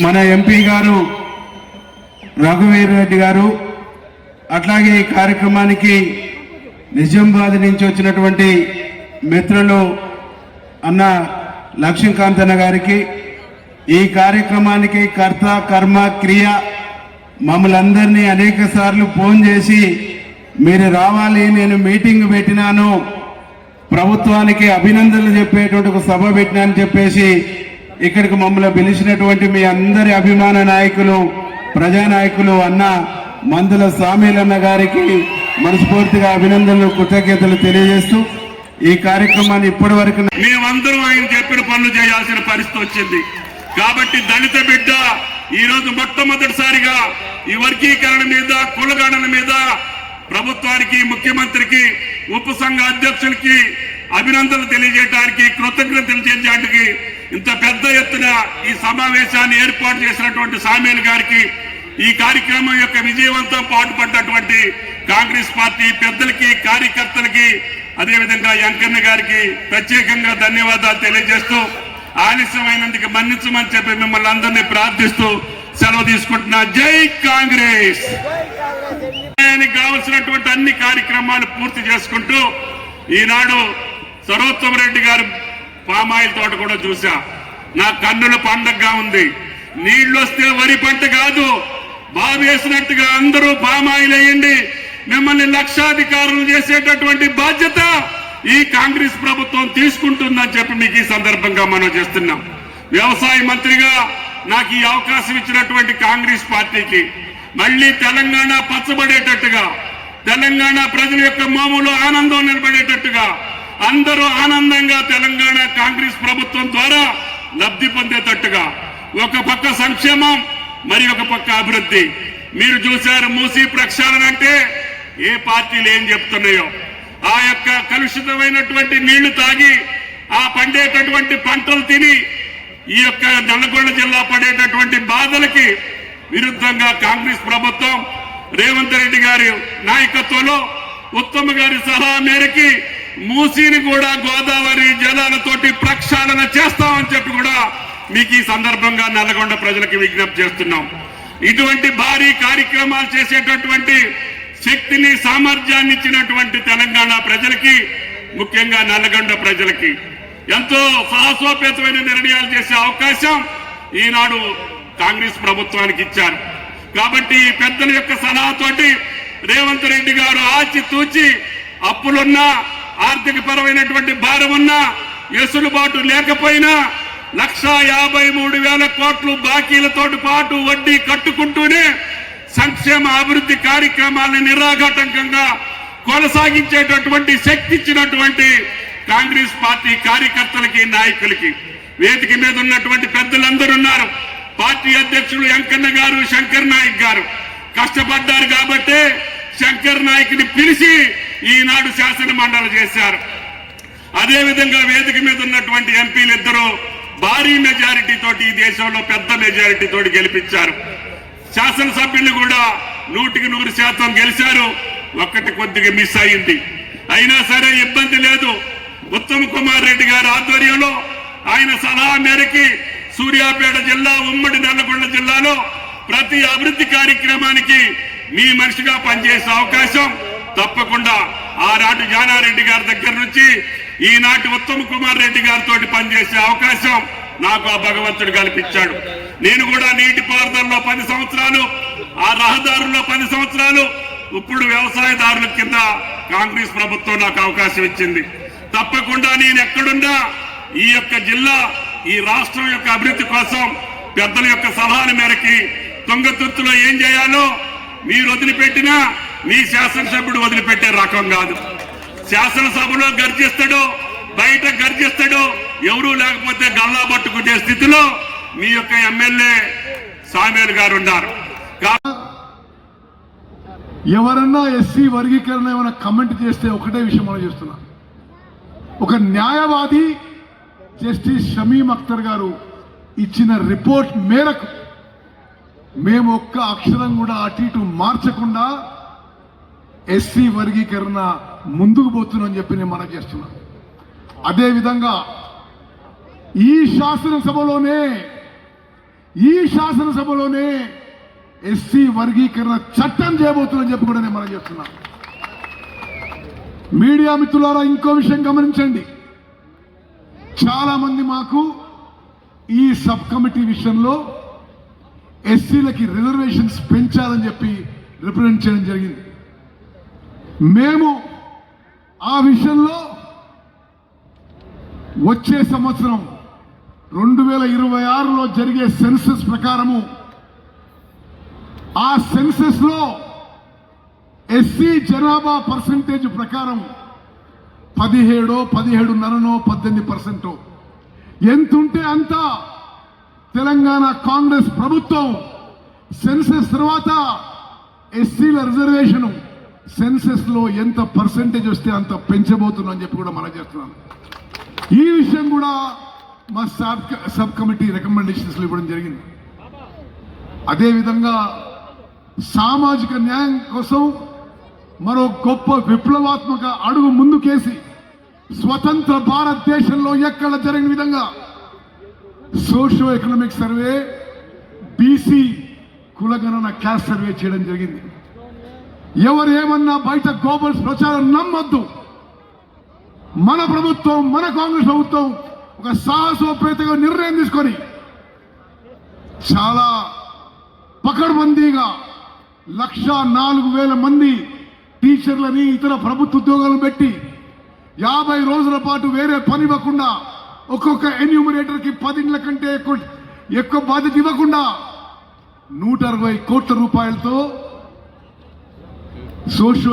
మన ఎంపీ గారు రఘువీర్ రెడ్డి గారు, అట్లాగే ఈ కార్యక్రమానికి నిజామాబాద్ నుంచి వచ్చినటువంటి మిత్రులు అన్న లక్ష్మీకాంత్ అన్న గారికి, ఈ కార్యక్రమానికి కర్త కర్మ క్రియ మమ్మల్ని అందరినీ అనేక సార్లు ఫోన్ చేసి మీరు రావాలి, నేను మీటింగ్ పెట్టినాను, ప్రభుత్వానికి అభినందనలు చెప్పేటువంటి ఒక సభ పెట్టినా అని చెప్పేసి ఇక్కడికి మమ్మల్ని పిలిచినటువంటి మీ అందరి అభిమాన నాయకులు, ప్రజానాయకులు అన్న మందుల సామీలన్న గారికి మనస్ఫూర్తిగా అభినందనలు, కృతజ్ఞతలు తెలియజేస్తూ ఈ కార్యక్రమాన్ని ఇప్పటి వరకు మేమందరం ఆయన చెప్పిన పనులు చేయాల్సిన పరిస్థితి వచ్చింది. కాబట్టి దళిత బిడ్డ ఈరోజు మొట్టమొదటిసారిగా ఈ వర్గీకరణ మీద, కులగణన మీద ప్రభుత్వానికి, ముఖ్యమంత్రికి, ఉపసంఘ అధ్యక్షులకి అభినందనలు తెలియజేయడానికి, కృతజ్ఞతలు తెలియజేయడానికి ఇంత పెద్ద ఎత్తున ఈ సమావేశాన్ని ఏర్పాటు చేసినటువంటి సామీల్ గారికి, ఈ కార్యక్రమం యొక్క విజయవంతం పాటుపడ్డటువంటి కాంగ్రెస్ పార్టీ పెద్దలకి, కార్యకర్తలకి, అదేవిధంగా వెంకన్న గారికి ప్రత్యేకంగా ధన్యవాదాలు తెలియజేస్తూ ఆలస్యమైనందుకు మన్నించమని చెప్పి మిమ్మల్ని అందరినీ ప్రార్థిస్తూ సెలవు తీసుకుంటున్నా. జై కాంగ్రెస్. కావలసినటువంటి అన్ని కార్యక్రమాలు పూర్తి చేసుకుంటూ ఈనాడు సరోత్తమ రెడ్డి గారు పామాయిల్ తోట కూడా చూసా. నా కన్నుల పండగగా ఉంది. నీళ్లు వస్తే వరి పంట కాదు, బావేసినట్టుగా అందరూ పామాయిల్ వేయండి, మిమ్మల్ని లక్షాధికారులు చేసేటటువంటి బాధ్యత ఈ కాంగ్రెస్ ప్రభుత్వం తీసుకుంటుందని చెప్పి మీకు ఈ సందర్భంగా మనం చేస్తున్నాం. వ్యవసాయ మంత్రిగా నాకు ఈ అవకాశం ఇచ్చినటువంటి కాంగ్రెస్ పార్టీకి మళ్ళీ తెలంగాణ పచ్చబడేటట్టుగా, తెలంగాణ ప్రజల యొక్క మోములో ఆనందం నిలబడేటట్టుగా, అందరూ ఆనందంగా తెలంగాణ కాంగ్రెస్ ప్రభుత్వం ద్వారా లబ్ధి పొందేటట్టుగా ఒక పక్క సంక్షేమం, మరి ఒక పక్క అభివృద్ధి. మీరు చూశారు మూసీ ప్రక్షాళన అంటే ఏ పార్టీలు ఏం చెప్తున్నాయో, ఆ యొక్క కలుషితమైనటువంటి నీళ్లు తాగి ఆ పండేటటువంటి పంటలు తిని ఈ యొక్క నల్లగొండ జిల్లా పడేటటువంటి బాధలకి విరుద్ధంగా కాంగ్రెస్ ప్రభుత్వం రేవంత్ రెడ్డి గారి నాయకత్వంలో, ఉత్తమ్ గారి సలహా మేరకి మూసీని కూడా గోదావరి జలాలతోటి ప్రక్షాళన చేస్తామని చెప్పి కూడా మీకు ఈ సందర్భంగా నల్లగొండ ప్రజలకు విజ్ఞప్తి చేస్తున్నాం. ఇటువంటి భారీ కార్యక్రమాలు చేసేటటువంటి శక్తిని, సామర్థ్యాన్ని ఇచ్చినటువంటి తెలంగాణ ప్రజలకి, ముఖ్యంగా నల్లగొండ ప్రజలకి ఎంతో సాహసోపేతమైన నిర్ణయాలు చేసే అవకాశం ఈనాడు కాంగ్రెస్ ప్రభుత్వానికి ఇచ్చారు. కాబట్టి ఈ పెద్దల యొక్క సలహాతోటి రేవంత్ రెడ్డి గారు ఆచితూచి అప్పులున్నా, ఆర్థిక పరమైనటువంటి భారం ఉన్నా, వెసులుబాటు లేకపోయినా 1,53,000 కోట్లు బాకీలతో పాటు వడ్డీ కట్టుకుంటూనే సంక్షేమ అభివృద్ధి కార్యక్రమాలను నిరాఘాటంకంగా కొనసాగించేటటువంటి శక్తి ఇచ్చినటువంటి కాంగ్రెస్ పార్టీ కార్యకర్తలకి, నాయకులకి, వేదిక మీద ఉన్నటువంటి పెద్దలందరూ ఉన్నారు. పార్టీ అధ్యక్షులు వెంకన్న గారు, శంకర్ నాయక్ గారు కష్టపడ్డారు కాబట్టి శంకర్ నాయక్ని పిలిచి ఈనాడు శాసన మండలి చేశారు. అదేవిధంగా వేదిక మీద ఉన్నటువంటి ఎంపీలు ఇద్దరు భారీ మెజారిటీ తోటి, ఈ దేశంలో పెద్ద మెజారిటీ తోటి గెలిపించారు. శాసనసభ్యులు కూడా 100% గెలిచారు. ఒక్కటి కొద్దిగా మిస్ అయింది. అయినా సరే ఇబ్బంది లేదు. ఉత్తమ్ కుమార్ రెడ్డి గారి ఆధ్వర్యంలో ఆయన సలహా మేరకి సూర్యాపేట జిల్లా, ఉమ్మడి నల్లగొండ జిల్లాలో ప్రతి అభివృద్ధి కార్యక్రమానికి మీ మనిషిగా పనిచేసే అవకాశం తప్పకుండా ఆనాటి జానారెడ్డి గారి దగ్గర నుంచి ఈనాటి ఉత్తమ్ కుమార్ రెడ్డి గారితో పనిచేసే అవకాశం నాకు ఆ భగవంతుడు కల్పించాడు. నేను కూడా నీటిపారుదలలో 10 సంవత్సరాలు, ఆ రహదారుల్లో 10 సంవత్సరాలు, ఇప్పుడు వ్యవసాయదారుల కింద కాంగ్రెస్ ప్రభుత్వం నాకు అవకాశం ఇచ్చింది. తప్పకుండా నేను ఎక్కడున్నా ఈ యొక్క జిల్లా, ఈ రాష్ట్రం యొక్క అభివృద్ధి కోసం పెద్దల యొక్క సలహాల మేరకి తుంగతుర్తిలో ఏం చేయాలో మీరు వదిలిపెట్టినా మీ శాసనసభ్యుడు వదిలిపెట్టే రకం కాదు. శాసనసభలో గర్జిస్తాడో, బయట గర్జిస్తాడో, ఎవరూ లేకపోతే గల్లా పట్టుకునే స్థితిలో మీ యొక్క ఎమ్మెల్యే సామీల్ గారు ఉన్నారు. ఎవరన్నా ఎస్సీ వర్గీకరణ ఏమైనా కమెంట్ చేస్తే ఒకటే విషయం మనం చేస్తున్నాం. ఒక న్యాయవాది జస్టిస్ షమీమ్ అఖ్తర్ గారు ఇచ్చిన రిపోర్ట్ మేరకు మేము ఒక్క అక్షరం కూడా అటు ఇటు మార్చకుండా ఎస్సీ వర్గీకరణ ముందుకు పోతుందని చెప్పి నేను మనం చేస్తున్నాం. అదేవిధంగా ఈ శాసనసభలోనే ఈ శాసనసభలోనే ఎస్సీ వర్గీకరణ చట్టం చేయబోతుందని చెప్పి కూడా నేను మనం చెప్తున్నా. మీడియా మిత్రులారా, ఇంకో విషయం గమనించండి. చాలా మంది మాకు ఈ సబ్ కమిటీ విషయంలో ఎస్సీలకి రిజర్వేషన్స్ పెంచాలని చెప్పి రిప్రజెంట్ చేయడం జరిగింది. మేము ఆ విషయంలో వచ్చే సంవత్సరం 2026లో జరిగే సెన్సస్ ప్రకారము ఆ సెన్సస్ లో ఎస్సీ జనాభా పర్సంటేజ్ ప్రకారం 17, 17.5, 18% ఎంతుంటే అంత తెలంగాణ కాంగ్రెస్ ప్రభుత్వం సెన్సస్ తర్వాత ఎస్సీల రిజర్వేషన్ సెన్సస్ లో ఎంత పర్సంటేజ్ వస్తే అంత పెంచబోతున్నాం చెప్పి కూడా మనం చేస్తున్నాం. ఈ విషయం కూడా మా సబ్ కమిటీ రికమెండేషన్స్ ఇవ్వడం జరిగింది. అదేవిధంగా సామాజిక న్యాయం కోసం మరో గొప్ప విప్లవాత్మక అడుగు ముందుకేసి స్వతంత్ర భారతదేశంలో ఎక్కడ జరిగిన విధంగా సోషియో ఎకనామిక్ సర్వే, బీసీ కులగణన క్యాస్ట్ సర్వే చేయడం జరిగింది. ఎవరు ఏమన్నా బయట గ్లోబల్స్ ప్రచారం నమ్మొద్దు. మన ప్రభుత్వం, మన కాంగ్రెస్ ప్రభుత్వం ఒక సాహసోపేతగా నిర్ణయం తీసుకొని చాలా పకడ్బందీగా 104,000 మంది టీచర్లని ఇతర ప్రభుత్వ ఉద్యోగాలను పెట్టి 50 రోజుల పాటు వేరే పని ఇవ్వకుండా, ఒక్కొక్క ఎన్యూమరేటర్కి 10 ఇండ్ల కంటే ఎక్కువ బాధ్యత ఇవ్వకుండా 160 కోట్ల రూపాయలతో సోషియో